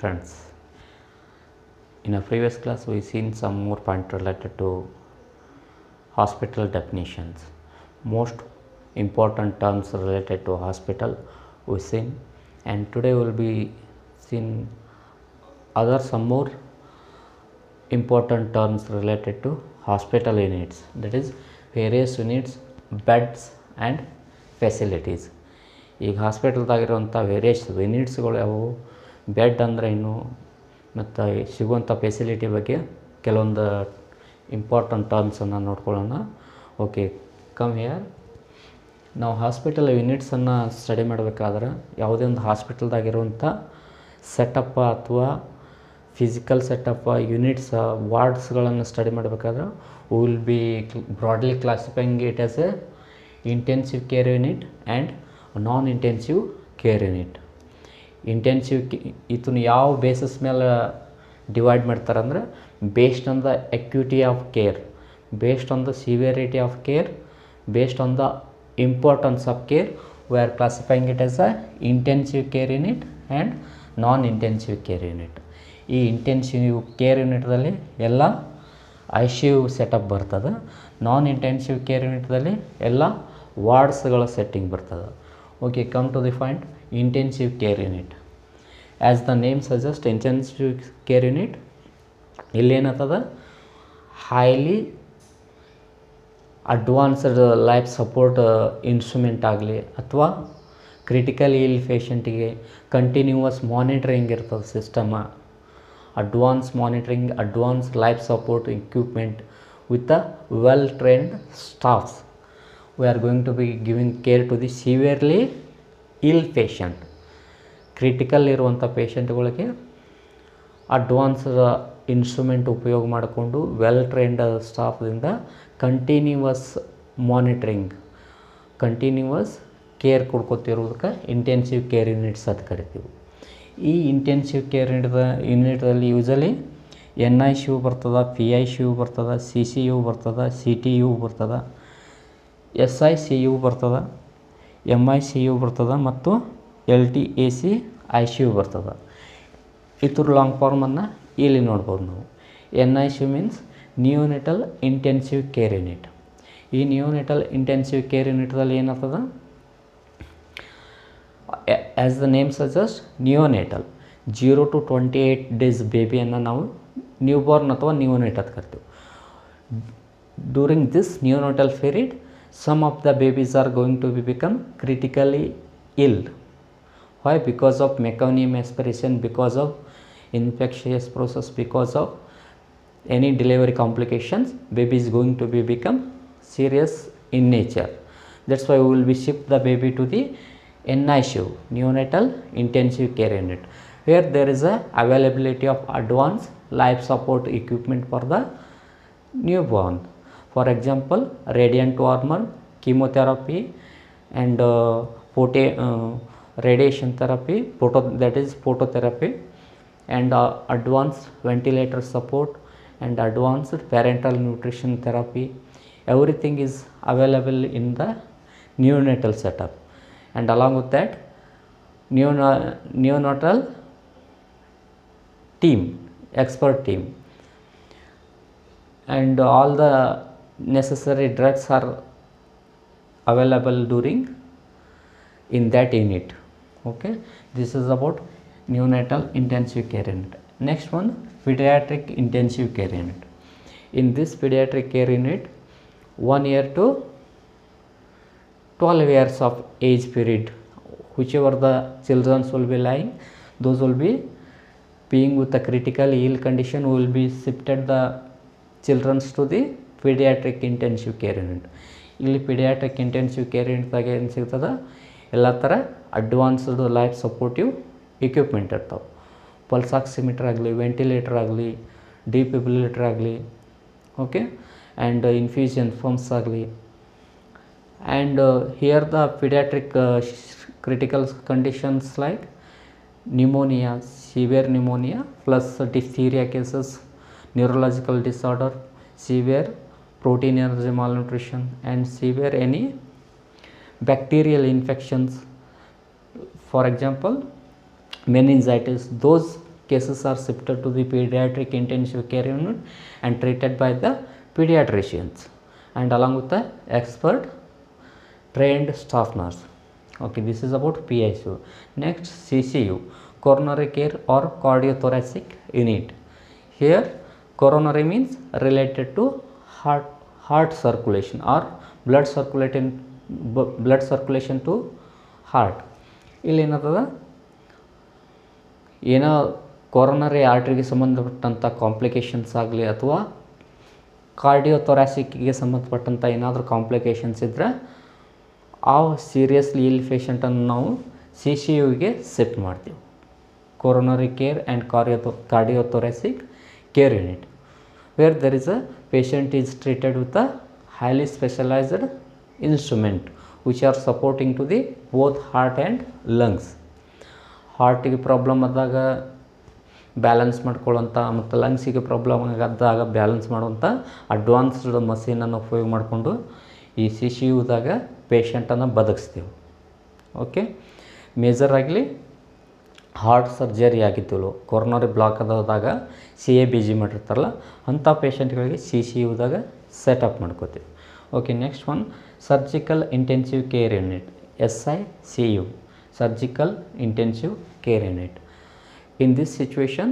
friends. In a previous class we seen some more point related to hospital definitions. Most important terms related to hospital we seen, and today we will be seeing some more important terms related to hospital units, that is various units, beds and facilities. ಈಗ ಹಾಸ್ಪಿಟಲ್ದಾಗಿರುವಂಥ various ಯೂನಿಟ್ಸ್ಗಳು ಯಾವುವು, bed ಅಂದರೆ ಏನು, ಮತ್ತು ಸಿಗುವಂಥ facility ಬಗ್ಗೆ ಕೆಲವೊಂದು important ಟರ್ಮ್ಸನ್ನು ನೋಡ್ಕೊಳ್ಳೋಣ. Okay, come here. ನಾವು ಹಾಸ್ಪಿಟಲ್ ಯೂನಿಟ್ಸನ್ನು ಸ್ಟಡಿ ಮಾಡಬೇಕಾದ್ರೆ ಯಾವುದೇ ಒಂದು ಹಾಸ್ಪಿಟಲ್ದಾಗಿರುವಂಥ ಸೆಟಪ್ಪ ಅಥವಾ ಫಿಸಿಕಲ್ ಸೆಟಪ್ಪ, ಯೂನಿಟ್ಸ, ವಾರ್ಡ್ಸ್ಗಳನ್ನು ಸ್ಟಡಿ ಮಾಡಬೇಕಾದ್ರೆ will be broadly classifying it as a intensive care unit and non intensive care unit. Intensive ಇದನ್ನು ಯಾವ ಬೇಸಿಸ್ ಮೇಲೆ ಡಿವೈಡ್ ಮಾಡ್ತಾರೆ ಅಂದರೆ based on the acuity of care, based on the severity of care, based on the importance of care, we are classifying it as a intensive care unit and non intensive care unit. ಈ ಇಂಟೆನ್ಸಿವ್ care ಯೂನಿಟ್ದಲ್ಲಿ ಎಲ್ಲ I C you setup ಬರ್ತದೆ. ನಾನ್ intensive care ಯೂನಿಟ್ದಲ್ಲಿ ಎಲ್ಲ ವಾರ್ಡ್ಸ್ಗಳ setting ಬರ್ತದೆ. Okay, come to the point. Intensive care unit, as the name suggest, intensive care unit ಇಲ್ಲೇನತ್ತದ, highly advanced life support instrument ಆಗಲಿ ಅಥವಾ ಕ್ರಿಟಿಕಲ್ ಇಲ್ ಪೇಷಂಟಿಗೆ ಕಂಟಿನ್ಯೂವಸ್ ಮಾನಿಟ್ರಿಂಗ್ ಇರ್ತದೆ system, advance monitoring, advance life support equipment with a well trained staffs. We are going to be giving care to the severely ill patient. Critical ಇರುವಂಥ ಪೇಷಂಟ್ಗಳಿಗೆ advance instrument ಉಪಯೋಗ ಮಾಡಿಕೊಂಡು well trained ಸ್ಟಾಫ್ದಿಂದ continuous monitoring, continuous care ಕೊಡ್ಕೊತಿರೋದಕ್ಕೆ intensive care units ಅಂತ ಕರಿತೀವಿ. ಈ ಇಂಟೆನ್ಸಿವ್ ಕೇರ್ ಯೂನಿಟ್ದಲ್ಲಿ ಯೂಸಲಿ NICU ಬರ್ತದೆ, PICU ಬರ್ತದೆ, CCU ಬರ್ತದೆ, CTU ಬರ್ತದೆ, SICU ಬರ್ತದೆ, MICU ಬರ್ತದೆ ಮತ್ತು LTAC ICU ಬರ್ತದೆ. ಇದ್ರ ಲಾಂಗ್ ಫಾರ್ಮನ್ನು ಇಲ್ಲಿ ನೋಡ್ಬೋದು ನಾವು. NICU means neonatal intensive care unit. ಈ ನಿಯೋನೆಟಲ್ ಇಂಟೆನ್ಸಿವ್ ಕೇರ್ ಯೂನಿಟ್ದಲ್ಲಿ ಏನಾಗ್ತದೆ, as the name suggest, neonatal 0 to 28 days ಬೇಬಿಯನ್ನು ನಾವು ನ್ಯೂಬಾರ್ನ್ ಅಥವಾ ನಿಯೋನೆಟ್ ಅಂತ ಕರಿತೀವಿ. During this neonatal period some of the babies are going to be become critically ill. Why? Because of meconium aspiration, because of infectious process, because of any delivery complications, baby is going to be become serious in nature. That's why we will be shift the baby to the NICU, neonatal intensive care unit, where there is a availability of advanced life support equipment for the newborn. For example, radiant warmer, chemotherapy and radiation therapy, phototherapy and advanced ventilator support and advanced parental nutrition therapy. Everything is available in the neonatal setup, and along with that neonatal team, expert team, and all the necessary drugs are available during in that unit. Okay, this is about neonatal intensive care unit. Next one, pediatric intensive care unit. In this pediatric care unit, 1 year to 12 years of age period, whichever the children will be lying, those will be being with a critically ill condition, will be shifted the children to the pediatric intensive care unit. ಇಲ್ಲಿ pediatric intensive care unitದಾಗ ಏನು ಸಿಗ್ತದೆ, ಎಲ್ಲ ಥರ advanced life supportive equipment ಇರ್ತಾವೆ. Pulse oximeter ಆಗಲಿ, ventilator ಆಗಲಿ, defibrillator ಆಗಲಿ, okay, and infusion pumps ಆಗಲಿ. And here the pediatric critical conditions like pneumonia, severe pneumonia plus diphtheria cases, neurological disorder, severe protein energy malnutrition and severe any bacterial infections, for example meningitis, those cases are shifted to the pediatric intensive care unit and treated by the pediatricians and along with the expert trained staff nurse. Okay, this is about PICU. Next, CCU, coronary care or cardiothoracic unit. Here coronary means related to heart circulation or blood circulation to heart. ಇಲ್ಲಿ ಏನದ ಏನೋ coronary ಆರ್ಟ್ರಿಗೆ ಸಂಬಂಧಪಟ್ಟಂಥ complications ಆಗಲಿ ಅಥವಾ ಕಾರ್ಡಿಯೋಥೊರಾಸಿಕ್ಗೆ ಸಂಬಂಧಪಟ್ಟಂಥ ಏನಾದರೂ complications ಇದ್ದರೆ ಆ ಸೀರಿಯಸ್ಲಿ ಇಲ್ ಪೇಷಂಟನ್ನು ನಾವು CCUಗೆ ಶಿಫ್ಟ್ ಮಾಡ್ತೀವಿ, coronary care and cardiothoracic care unit, where there is a patient is treated with a highly specialized instrument which are supporting to the both heart and lungs. ಹಾರ್ಟಿಗೆ ಪ್ರಾಬ್ಲಮ್ ಆದಾಗ balance ಮಾಡ್ಕೊಳ್ಳೋಂಥ ಮತ್ತು ಲಂಗ್ಸಿಗೆ problem ಆದಾಗ balance ಮಾಡುವಂಥ advanced ಮಷೀನನ್ನು ಉಪಯೋಗ ಮಾಡಿಕೊಂಡು ಈ CCUದಾಗ ಪೇಷಂಟನ್ನು ಬದುಕಿಸ್ತೀವಿ. ಓಕೆ, ಮೇಜರ್ ಆಗಲಿ ಹಾರ್ಟ್ ಸರ್ಜರಿ ಆಗಿತ್ತು, ಕೊರೋನರಿ ಬ್ಲಾಕ್ ಆದಾಗ CABG ಮಾಡಿರ್ತಾರಲ್ಲ ಅಂಥ ಪೇಷಂಟ್ಗಳಿಗೆ CCUದಾಗ ಸೆಟಪ್ ಮಾಡ್ಕೋತೀವಿ. Okay, next one surgical intensive care unit, SICU, surgical intensive care unit. In this situation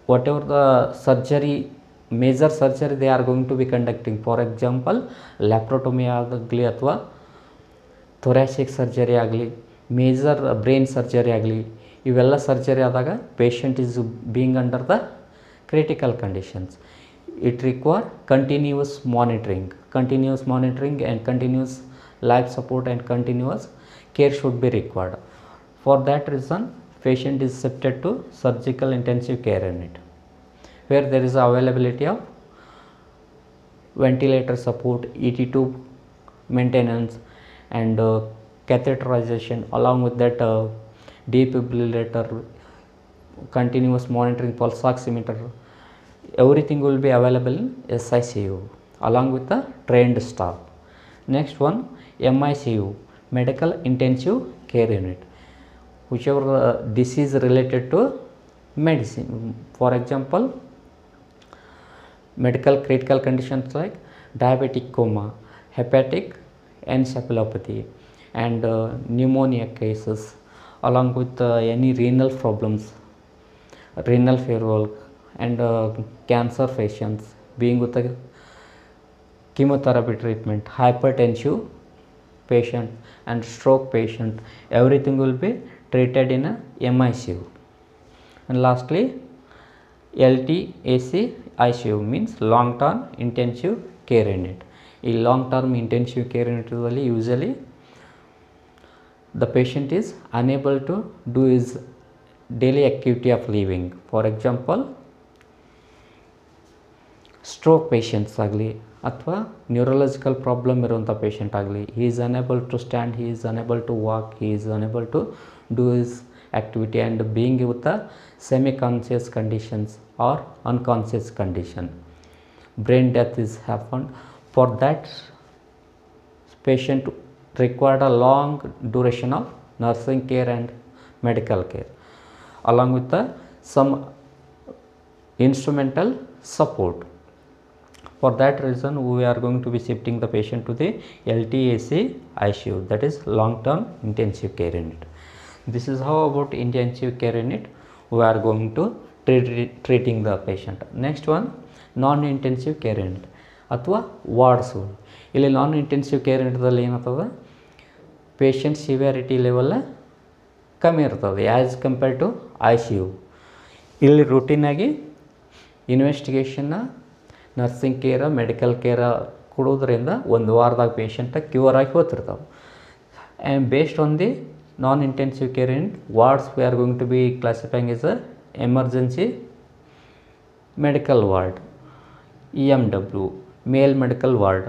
whatever the surgery, major surgery they are going to be conducting, for example laparotomy ಆಗಲಿ ಅಥವಾ thoracic surgery ಆಗಲಿ, major brain surgery ಆಗಲಿ, ಇವೆಲ್ಲ surgery ಆದಾಗ patient is being under the critical conditions. It require continuous monitoring and continuous life support and continuous care should be required. For that reason, patient is shifted to surgical intensive care unit, where there is availability of ventilator support, ET tube maintenance and catheterization, along with that defibrillator, continuous monitoring, pulse oximeter, everything will be available in SICU along with the trained staff. Next one, MICU, medical intensive care unit, whichever disease related to medicine, for example medical critical conditions like diabetic coma, hepatic encephalopathy and pneumonia cases, along with any renal problems, renal failure and cancer patients being with a chemotherapy treatment, hypertensive patient and stroke patient, everything will be treated in a MICU. And lastly, LTAC ICU means long term intensive care unit. In long term intensive care unit usually the patient is unable to do his daily activity of living. For example, stroke patients ಆಗಲಿ ಅಥವಾ neurological problem ಇರುವಂಥ patient ಆಗಲಿ, he is unable to stand, he is unable to walk, he is unable to do his activity and being with a semi-conscious conditions or unconscious condition. Brain death is happened. For that patient required a long duration of nursing care and medical care along with some instrumental support. For that reason, we are going to be shifting the patient to the LTAC ICU, that is long term intensive care unit. This is how about intensive care unit we are going to treating the patient. Next one, non intensive care unit ಅಥವಾ wards. ಇಲ್ಲಿ ನಾನ್ intensive care ಯೂನಿಟ್ದಲ್ಲಿ ಏನಾಗ್ತದೆ, patient severity level ಕಮ್ಮಿ ಇರ್ತದೆ as compared to ICU. ಇಲ್ಲಿ ರೂಟೀನಾಗಿ ಇನ್ವೆಸ್ಟಿಗೇಷನ್ನ, nursing ಕೇರ, medical ಕೇರ ಕೊಡೋದ್ರಿಂದ ಒಂದು ವಾರದಾಗ patient cure ಆಗಿ ಹೋಗ್ತಿರ್ತಾವೆ. And based on the non intensive care unit wards we are going to be classifying is a emergency medical ward, EMW, male medical ward,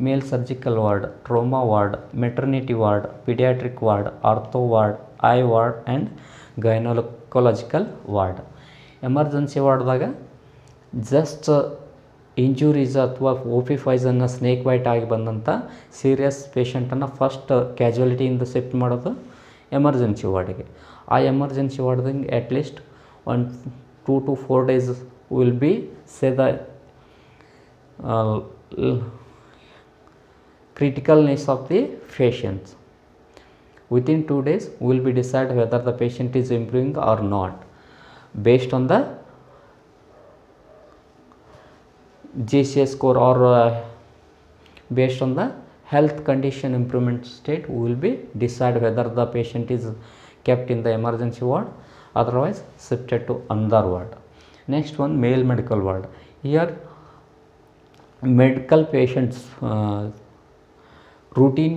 male surgical ward, trauma ward, maternity ward, paediatric ward, ortho ward, eye ward and gynaecological ward. Emergency ವಾರ್ಡ್ದಾಗ just injuries ಅಥವಾ OP ಪಾಯ್ಸನ್ನ snake bite ಆಗಿ ಬಂದಂಥ serious ಪೇಷಂಟನ್ನು first ಕ್ಯಾಜುಯಾಲಿಟಿಯಿಂದ shift ಮಾಡೋದು emergency ವಾರ್ಡ್ಗೆ. ಆ ಎಮರ್ಜೆನ್ಸಿ ವಾರ್ಡ್ದಂಗೆ ಅಟ್ಲೀಸ್ಟ್ ಒಂದು 2 to 4 days will be say the criticalness of the patients. Within 2 days we will be decide whether the patient is improving or not based on the GCS score or based on the health condition improvement state. We will be decide whether the patient is kept in the emergency ward, otherwise shifted to another ward. Next one, male medical ward. Here medical patients routine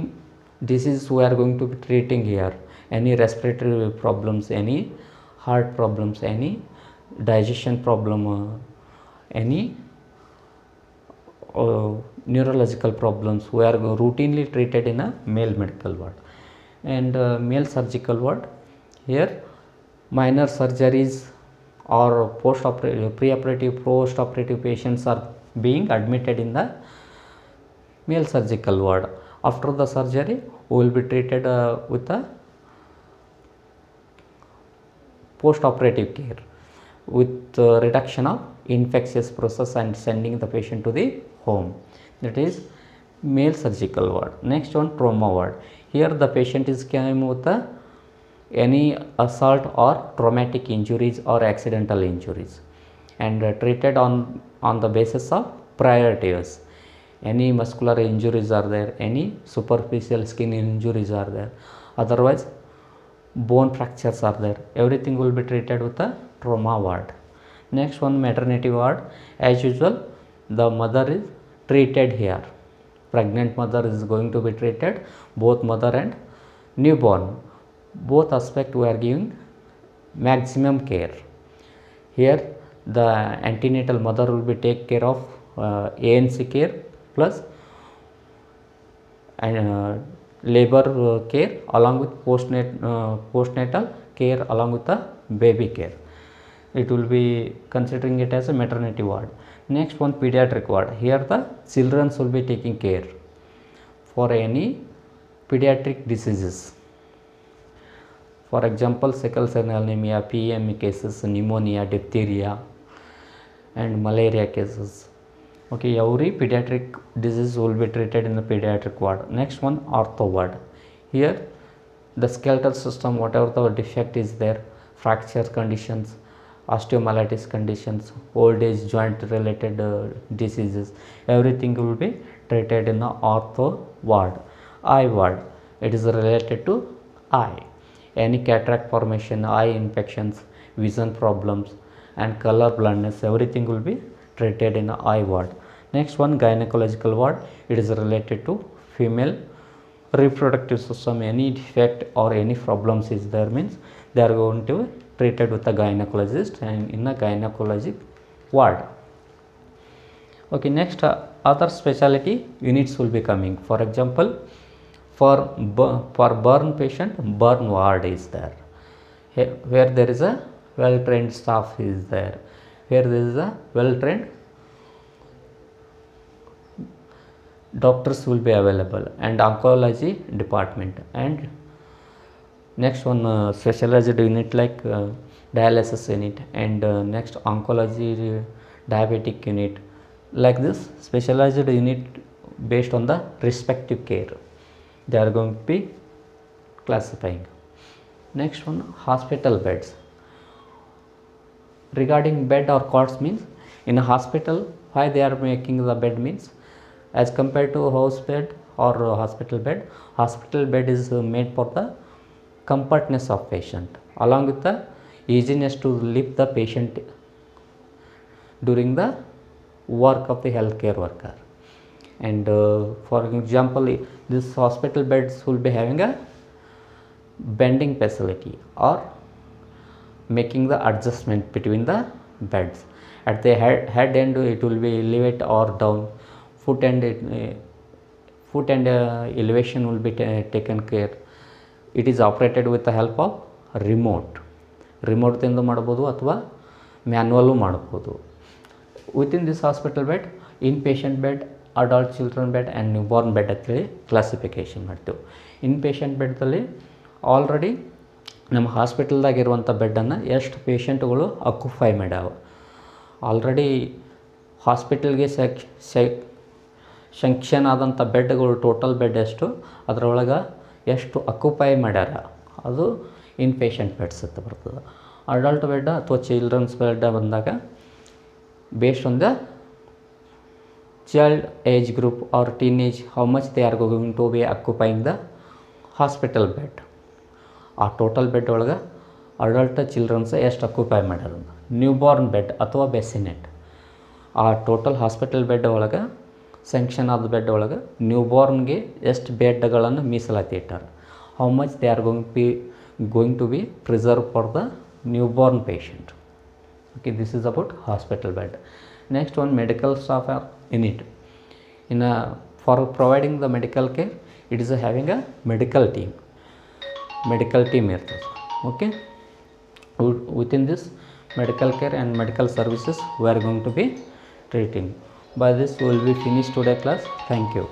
disease we are going to be treating here. Any respiratory problems, any heart problems, any digestion problem, any neurological problems we are routinely treated in a male medical ward. And male surgical ward, here minor surgeries or pre-operative, post-operative patients are being admitted in the male surgical ward. After the surgery we will be treated with a post-operative care with reduction of infectious process and sending the patient to the home. That is male surgical ward. Next one, trauma ward. Here the patient is came with any assault or traumatic injuries or accidental injuries and treated on the basis of priorities. Any muscular injuries are there, any superficial skin injuries are there, otherwise bone fractures are there, everything will be treated with a trauma ward. Next one, maternity ward. As usual the mother is treated here. Pregnant mother is going to be treated, both mother and newborn, both aspect we are giving maximum care. Here the antenatal mother will be take care of ANC care plus labor care along with postnatal care along with the baby care. It will be considering it as a maternity ward. Next one, pediatric ward. Here the children will be taking care for any pediatric diseases. For example, sickle cell anemia, PME cases, pneumonia, diphtheria and malaria cases. Okay, every pediatric disease will be treated in the pediatric ward. Next one, ortho ward. Here the skeletal system, whatever the defect is there, fracture conditions, osteomyelitis conditions, old age joint related diseases, everything will be treated in the ortho ward. Eye ward, it is related to eye. Any cataract formation, eye infections, vision problems and color blindness, everything will be treated in the eye ward. Next one, gynecological ward. It is related to female reproductive system. Any defect or any problems is there means they are going to be treated with a gynecologist and in a gynecologic ward. Okay, next other specialty units will be coming. For example, for burn patient, burn ward is there, where there is a well trained staff is there, where there is a well trained doctors will be available and oncology department. And next one, specialized unit like dialysis unit and next oncology diabetic unit, like this specialized unit based on the respective care they are going to be classifying. Next one, hospital beds. Regarding bed or cots means in a hospital, why they are making the bed means as compared to house bed or hospital bed is made for the comfortness of patient along with the easiness to lift the patient during the work of the healthcare worker. And for example, this hospital beds will be having a bending facility or making the adjustment between the beds. At the head end it will be elevate or down, foot end elevation will be taken care. It is operated with the help of remote ಇಂದ ಮಾಡಬಹುದು ಅಥವಾ manual ಮಾಡಬಹುದು. Within this hospital bed inpatient bed, adult children bed and newborn bed ಅಂತೇಳಿ classification ಮಾಡ್ತೇವೆ. Inpatient ಬೆಡ್ದಲ್ಲಿ already ನಮ್ಮ ಹಾಸ್ಪಿಟಲ್ದಾಗಿರುವಂಥ ಬೆಡ್ಡನ್ನು ಎಷ್ಟು ಪೇಷಂಟ್ಗಳು ಅಕ್ಯುಪೈ ಮಾಡ್ಯಾವ. ಆಲ್ರೆಡಿ ಹಾಸ್ಪಿಟಲ್ಗೆ ಶಂಕ್ಷನ್ ಆದಂಥ ಬೆಡ್ಗಳು ಟೋಟಲ್ ಬೆಡ್ ಎಷ್ಟು, ಅದರೊಳಗೆ ಎಷ್ಟು ಅಕ್ಯುಪೈ ಮಾಡ್ಯಾರ, ಅದು ಇನ್ ಪೇಷಂಟ್ ಬೆಡ್ಸ್ ಅಂತ ಬರ್ತದೆ. ಅಡಲ್ಟ್ ಬೆಡ್ ಅಥವಾ ಚಿಲ್ಡ್ರನ್ಸ್ ಬೆಡ್ ಬಂದಾಗ based on the child age group or teenage, how much they are going to be occupying the hospital bed. ಆ ಟೋಟಲ್ ಬೆಡ್ ಒಳಗೆ ಅಡಲ್ಟ್ ಚಿಲ್ಡ್ರನ್ಸ್ ಎಷ್ಟು ಅಕ್ಯುಪೈ ಮಾಡ್ಯಾರ. ನ್ಯೂಬಾರ್ನ್ ಬೆಡ್ ಅಥವಾ bassinet, ಆ total hospital bed ಒಳಗೆ sanction ಆದ bed ಒಳಗೆ ನ್ಯೂಬಾರ್ನ್ಗೆ ಎಷ್ಟು ಬೆಡ್ಗಳನ್ನು ಮೀಸಲಾತಿ ಇಟ್ಟಾರ. How much they are going to be preserve for the newborn patient. Okay, this is about hospital bed. Next one, medical staff are in it. For providing the medical care, it is having a medical team. ಇರ್ತದೆ. Okay, within this medical care and medical services we are going to be treating. By this we will be finished today class. Thank you.